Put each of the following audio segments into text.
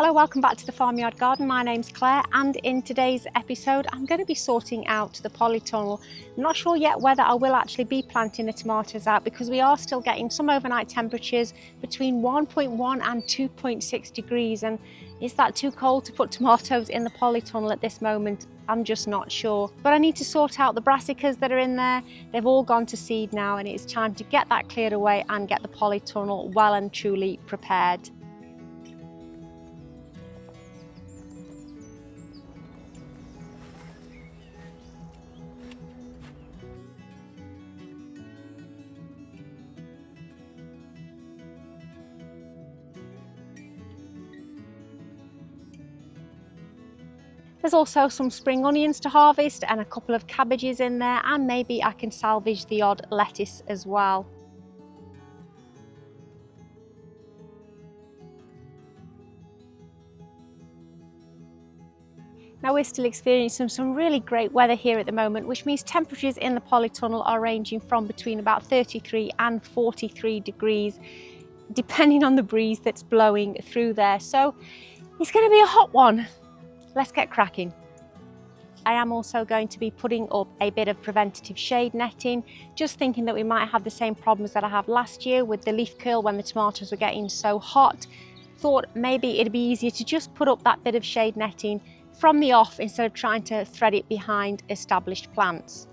Hello, welcome back to the Farmyard Garden. My name's Claire, and in today's episode I'm going to be sorting out the polytunnel. I'm not sure yet whether I will actually be planting the tomatoes out because we are still getting some overnight temperatures between 1.1 and 2.6 degrees, and is that too cold to put tomatoes in the polytunnel at this moment? I'm just not sure. But I need to sort out the brassicas that are in there. They've all gone to seed now, and it's time to get that cleared away and get the polytunnel well and truly prepared. There's also some spring onions to harvest and a couple of cabbages in there, and maybe I can salvage the odd lettuce as well. Now we're still experiencing some really great weather here at the moment, which means temperatures in the polytunnel are ranging from between about 33 and 43 degrees, depending on the breeze that's blowing through there. So it's going to be a hot one. Let's get cracking. I am also going to be putting up a bit of preventative shade netting, just thinking that we might have the same problems that I have last year with the leaf curl when the tomatoes were getting so hot. Thought maybe it'd be easier to just put up that bit of shade netting from the off instead of trying to thread it behind established plants.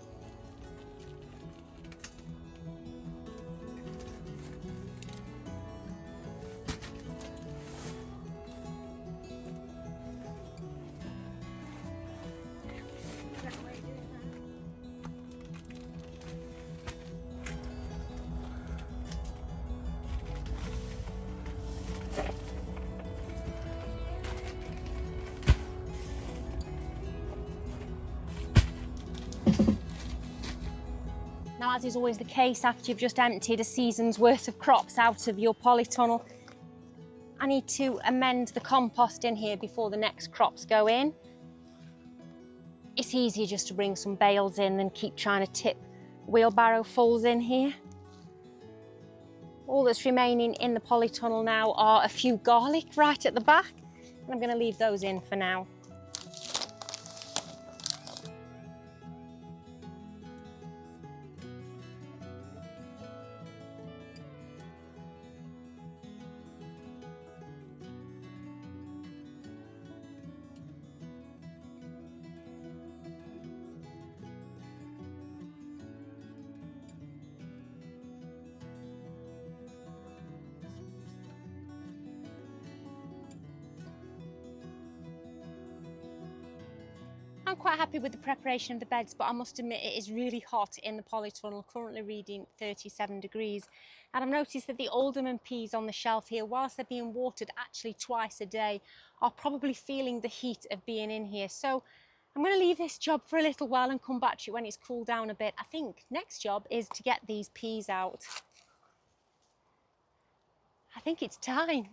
Now, as is always the case after you've just emptied a season's worth of crops out of your polytunnel, I need to amend the compost in here before the next crops go in. It's easier just to bring some bales in than keep trying to tip wheelbarrow fulls in here. All that's remaining in the polytunnel now are a few garlic right at the back, and I'm going to leave those in for now. I'm quite happy with the preparation of the beds, but I must admit it is really hot in the polytunnel, currently reading 37 degrees. And I've noticed that the Alderman peas on the shelf here, whilst they're being watered actually twice a day, are probably feeling the heat of being in here. So I'm going to leave this job for a little while and come back to it when it's cooled down a bit. I think next job is to get these peas out. I think it's time.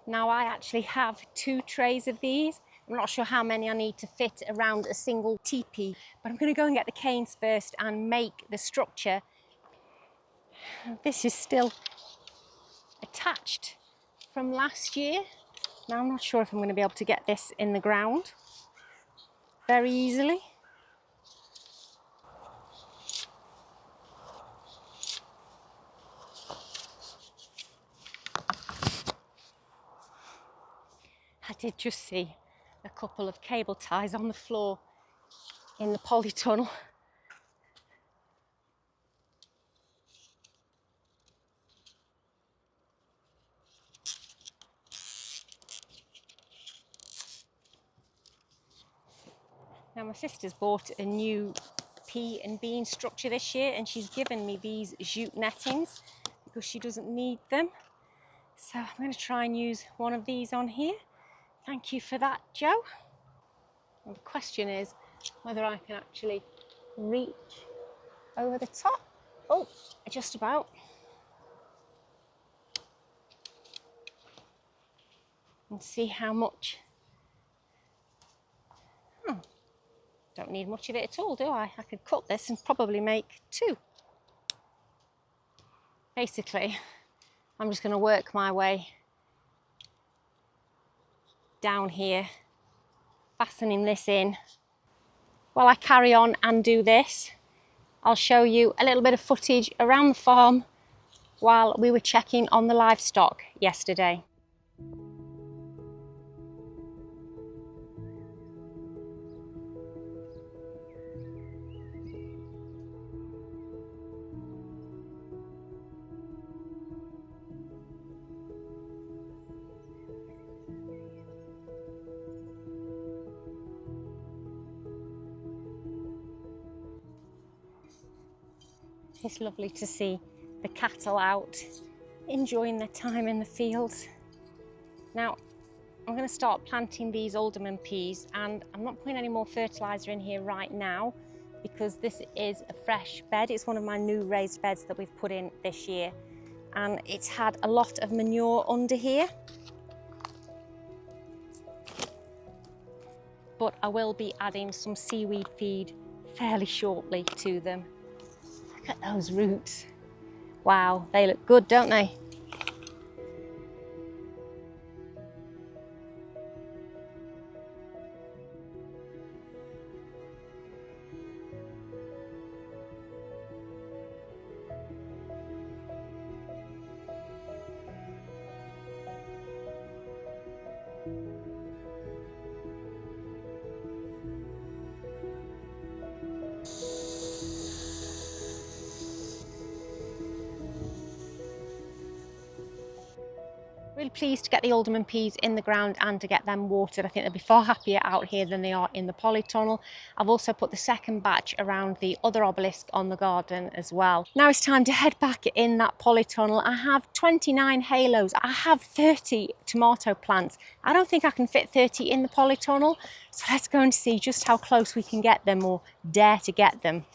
Now I actually have 2 trays of these. I'm not sure how many I need to fit around a single teepee, but I'm going to go and get the canes first and make the structure. This is still attached from last year. Now I'm not sure if I'm going to be able to get this in the ground very easily. I did just see a couple of cable ties on the floor in the polytunnel. Now my sister's bought a new pea and bean structure this year, and she's given me these jute nettings because she doesn't need them. So I'm going to try and use one of these on here. Thank you for that, Joe. And the question is whether I can actually reach over the top. Oh, just about. And see how much. Don't need much of it at all, do I? I could cut this and probably make 2. Basically, I'm just going to work my way down here, fastening this in. While I carry on and do this, I'll show you a little bit of footage around the farm while we were checking on the livestock yesterday. It's lovely to see the cattle out enjoying their time in the fields. Now I'm going to start planting these Alderman peas, and I'm not putting any more fertiliser in here right now because this is a fresh bed. It's one of my new raised beds that we've put in this year, and it's had a lot of manure under here. But I will be adding some seaweed feed fairly shortly to them. Look at those roots. Wow, they look good, don't they? Really pleased to get the Alderman peas in the ground and to get them watered. I think they'll be far happier out here than they are in the polytunnel. I've also put the second batch around the other obelisk on the garden as well. Now it's time to head back in that polytunnel. I have 29 halos. I have 30 tomato plants. I don't think I can fit 30 in the polytunnel. So let's go and see just how close we can get them, or dare to get them.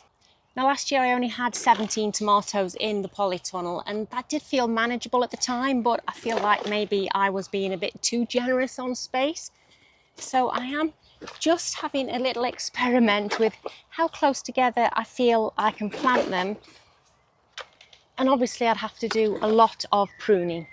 Now last year I only had 17 tomatoes in the polytunnel, and that did feel manageable at the time, but I feel like maybe I was being a bit too generous on space. So I am just having a little experiment with how close together I feel I can plant them. And obviously I'd have to do a lot of pruning.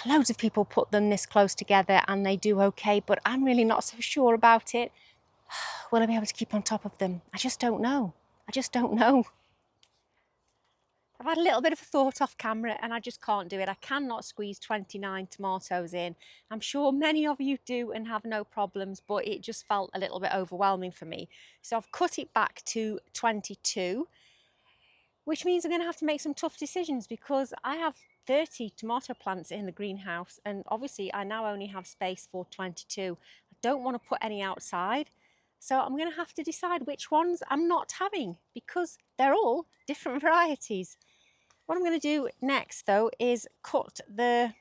Loads of people put them this close together and they do okay, but I'm really not so sure about it. Will I be able to keep on top of them? I just don't know. I just don't know. I've had a little bit of a thought off camera and I just can't do it. I cannot squeeze 29 tomatoes in. I'm sure many of you do and have no problems, but it just felt a little bit overwhelming for me. So I've cut it back to 22, which means I'm going to have to make some tough decisions because I have 30 tomato plants in the greenhouse, and obviously I now only have space for 22. I don't want to put any outside, so I'm going to have to decide which ones I'm not having because they're all different varieties. What I'm going to do next though is cut the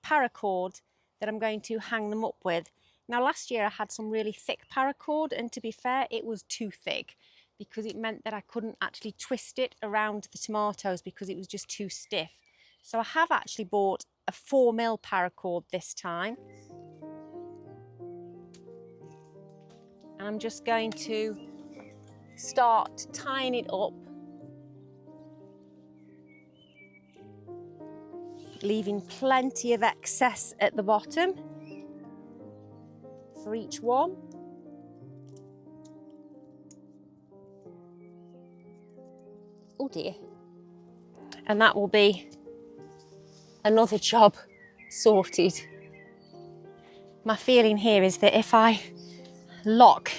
paracord that I'm going to hang them up with. Now last year I had some really thick paracord, and to be fair it was too thick because it meant that I couldn't actually twist it around the tomatoes because it was just too stiff. So I have actually bought a 4mm paracord this time. And I'm just going to start tying it up, leaving plenty of excess at the bottom for each one. Oh dear. And that will be another job sorted. My feeling here is that if I lock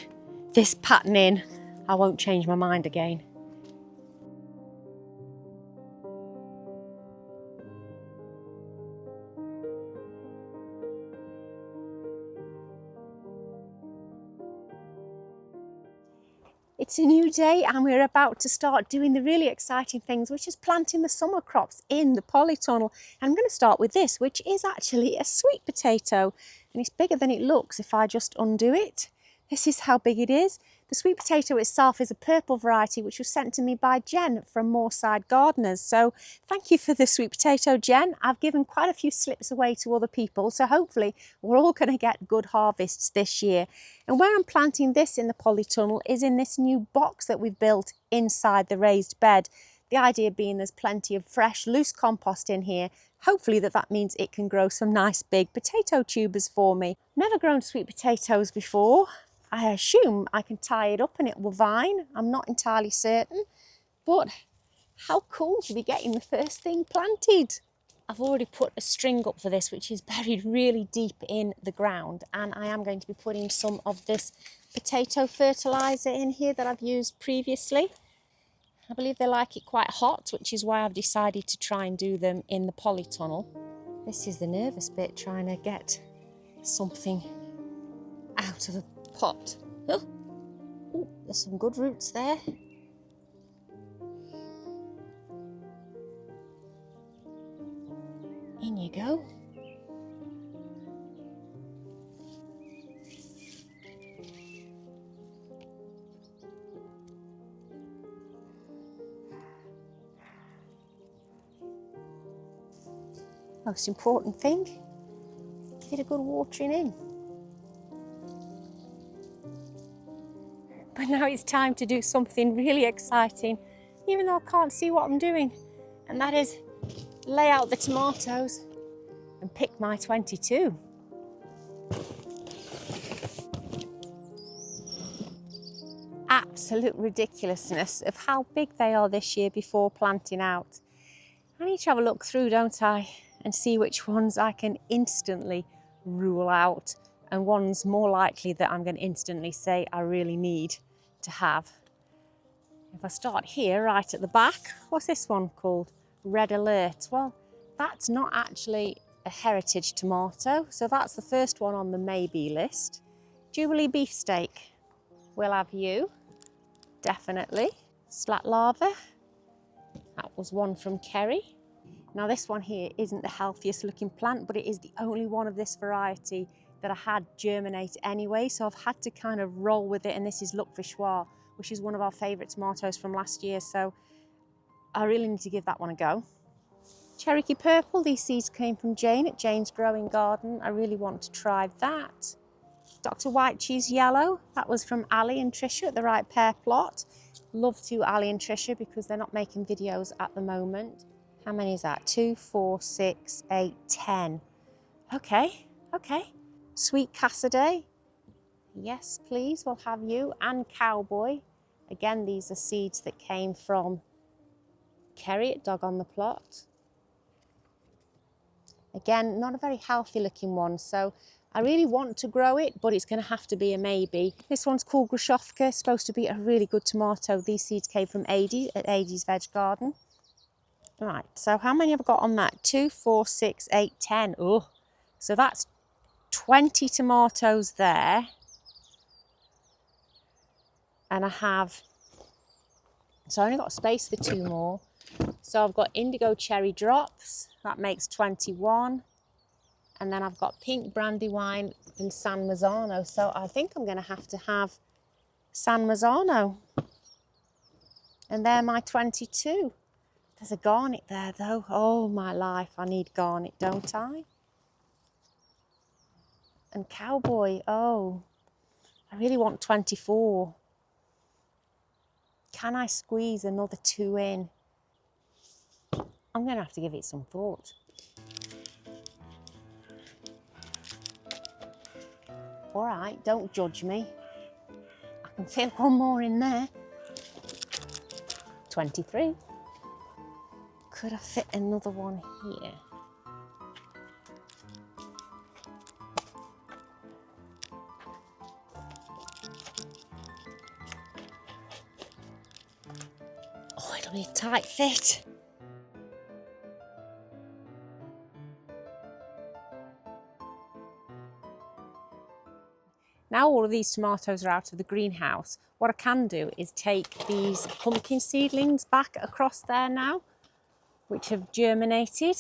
this pattern in, I won't change my mind again. It's a new day and we're about to start doing the really exciting things, which is planting the summer crops in the polytunnel. And I'm going to start with this, which is actually a sweet potato, and it's bigger than it looks if I just undo it. This is how big it is. The sweet potato itself is a purple variety which was sent to me by Jen from Moorside Gardeners. So thank you for the sweet potato, Jen. I've given quite a few slips away to other people, so hopefully we're all going to get good harvests this year. And where I'm planting this in the polytunnel is in this new box that we've built inside the raised bed. The idea being there's plenty of fresh, loose compost in here. Hopefully that means it can grow some nice big potato tubers for me. Never grown sweet potatoes before. I assume I can tie it up and it will vine. I'm not entirely certain, but how cool to be getting the first thing planted. I've already put a string up for this, which is buried really deep in the ground, and I am going to be putting some of this potato fertilizer in here that I've used previously. I believe they like it quite hot, which is why I've decided to try and do them in the polytunnel. This is the nervous bit, trying to get something out of the pot. Oh, ooh, there's some good roots there. In you go. Most important thing, give it a good watering in. But now it's time to do something really exciting, even though I can't see what I'm doing, and that is lay out the tomatoes and pick my 22. Absolute ridiculousness of how big they are this year before planting out. I need to have a look through, don't I, and see which ones I can instantly rule out and ones more likely that I'm going to instantly say I really need to have. If I start here right at the back, what's this one called? Red Alert. Well, that's not actually a heritage tomato, so that's the first one on the maybe list. Jubilee beefsteak, we'll have you, definitely. Slat lava, that was one from Kerry. Now this one here isn't the healthiest looking plant, but it is the only one of this variety that I had germinate anyway, so I've had to kind of roll with it, and this is Luc Vichois, which is one of our favourite tomatoes from last year, so I really need to give that one a go. Cherokee Purple, these seeds came from Jane at Jane's Growing Garden. I really want to try that. Dr. White Cheese Yellow, that was from Ali and Trisha at the Right Pear Plot. Love to Ali and Trisha because they're not making videos at the moment. How many is that? 2, 4, 6, 8, 10. Okay. Sweet Cassaday, yes please, we'll have you. And Cowboy, again these are seeds that came from Kerry at Dog on the Plot. Again, not a very healthy looking one, so I really want to grow it, but it's going to have to be a maybe. This one's called Grushovka, supposed to be a really good tomato. These seeds came from Adi at Adi's Veg Garden. Right, so how many have I got on that? 2, 4, 6, 8, 10. Oh, so that's 20 tomatoes there. And I have, so I only got space for 2 more. So I've got indigo cherry drops, that makes 21. And then I've got pink brandywine and San Marzano. So I think I'm going to have San Marzano. And they're my 22. There's a garnet there though. Oh my life, I need garnet, don't I? And Cowboy, oh, I really want 24. Can I squeeze another 2 in? I'm going to have to give it some thought. All right, don't judge me. I can fit one more in there. 23. Could I fit another one here? Oh, it'll be a tight fit. Now all of these tomatoes are out of the greenhouse, what I can do is take these pumpkin seedlings back across there now, which have germinated,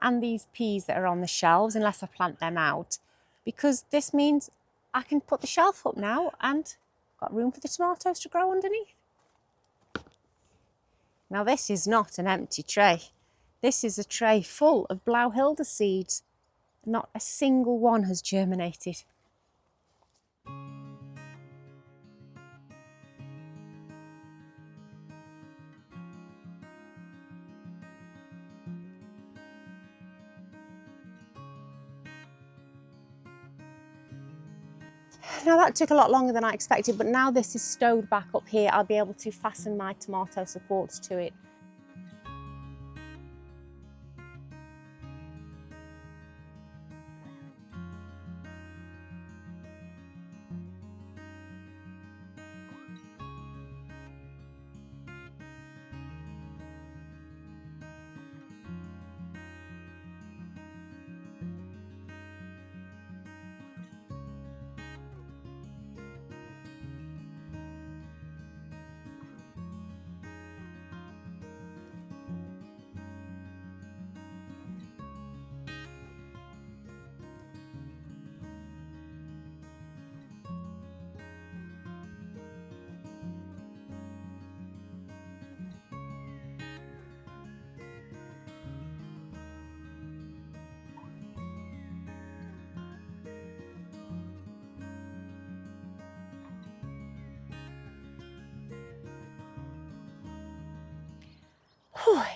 and these peas that are on the shelves, unless I plant them out, because this means I can put the shelf up now and got room for the tomatoes to grow underneath. Now this is not an empty tray. This is a tray full of Blauhilde seeds. Not a single one has germinated. Now that took a lot longer than I expected, but now this is stowed back up here, I'll be able to fasten my tomato supports to it.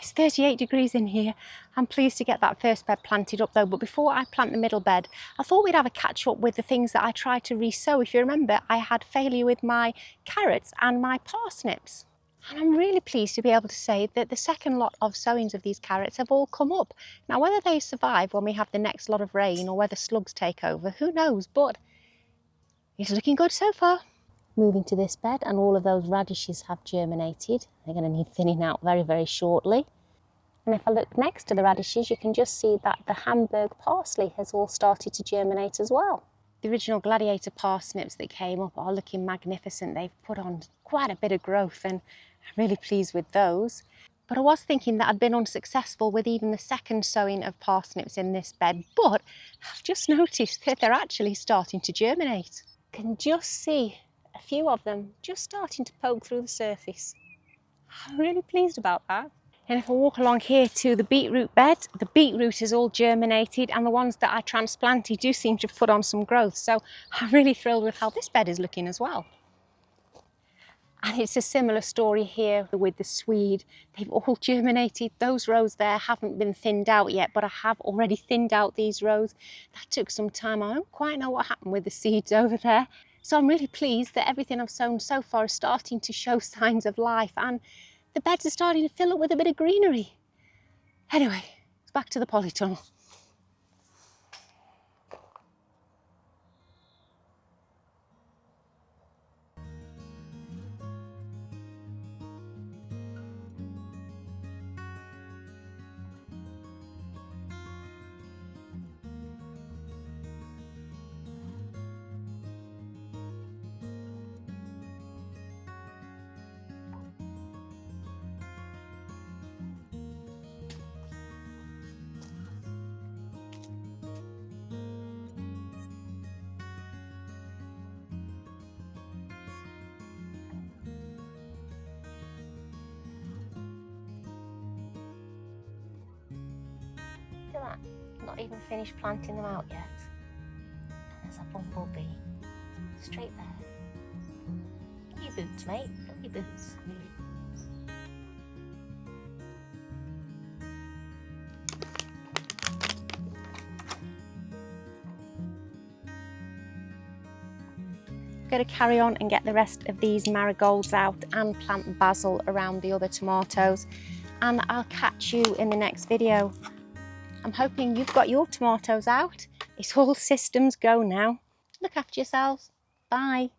It's 38 degrees in here. I'm pleased to get that first bed planted up though, but before I plant the middle bed, I thought we'd have a catch up with the things that I tried to re-sow. If you remember, I had failure with my carrots and my parsnips. And I'm really pleased to be able to say that the second lot of sowings of these carrots have all come up. Now, whether they survive when we have the next lot of rain or whether slugs take over, who knows, but it's looking good so far. Moving to this bed, and all of those radishes have germinated. They're going to need thinning out very, very shortly. And if I look next to the radishes, you can just see that the Hamburg parsley has all started to germinate as well. The original gladiator parsnips that came up are looking magnificent. They've put on quite a bit of growth and I'm really pleased with those. But I was thinking that I'd been unsuccessful with even the second sowing of parsnips in this bed, but I've just noticed that they're actually starting to germinate. You can just see a few of them just starting to poke through the surface. I'm really pleased about that. And if I walk along here to the beetroot bed, the beetroot is all germinated and the ones that I transplanted do seem to have put on some growth. So I'm really thrilled with how this bed is looking as well. And it's a similar story here with the swede. They've all germinated. Those rows there haven't been thinned out yet, but I have already thinned out these rows. That took some time. I don't quite know what happened with the seeds over there. So I'm really pleased that everything I've sown so far is starting to show signs of life and the beds are starting to fill up with a bit of greenery. Anyway, back to the polytunnel. Look at that, not even finished planting them out yet. There's a bumblebee, straight there. Got your boots, mate, got your boots. I'm going to carry on and get the rest of these marigolds out and plant basil around the other tomatoes, and I'll catch you in the next video. I'm hoping you've got your tomatoes out. It's all systems go now. Look after yourselves. Bye.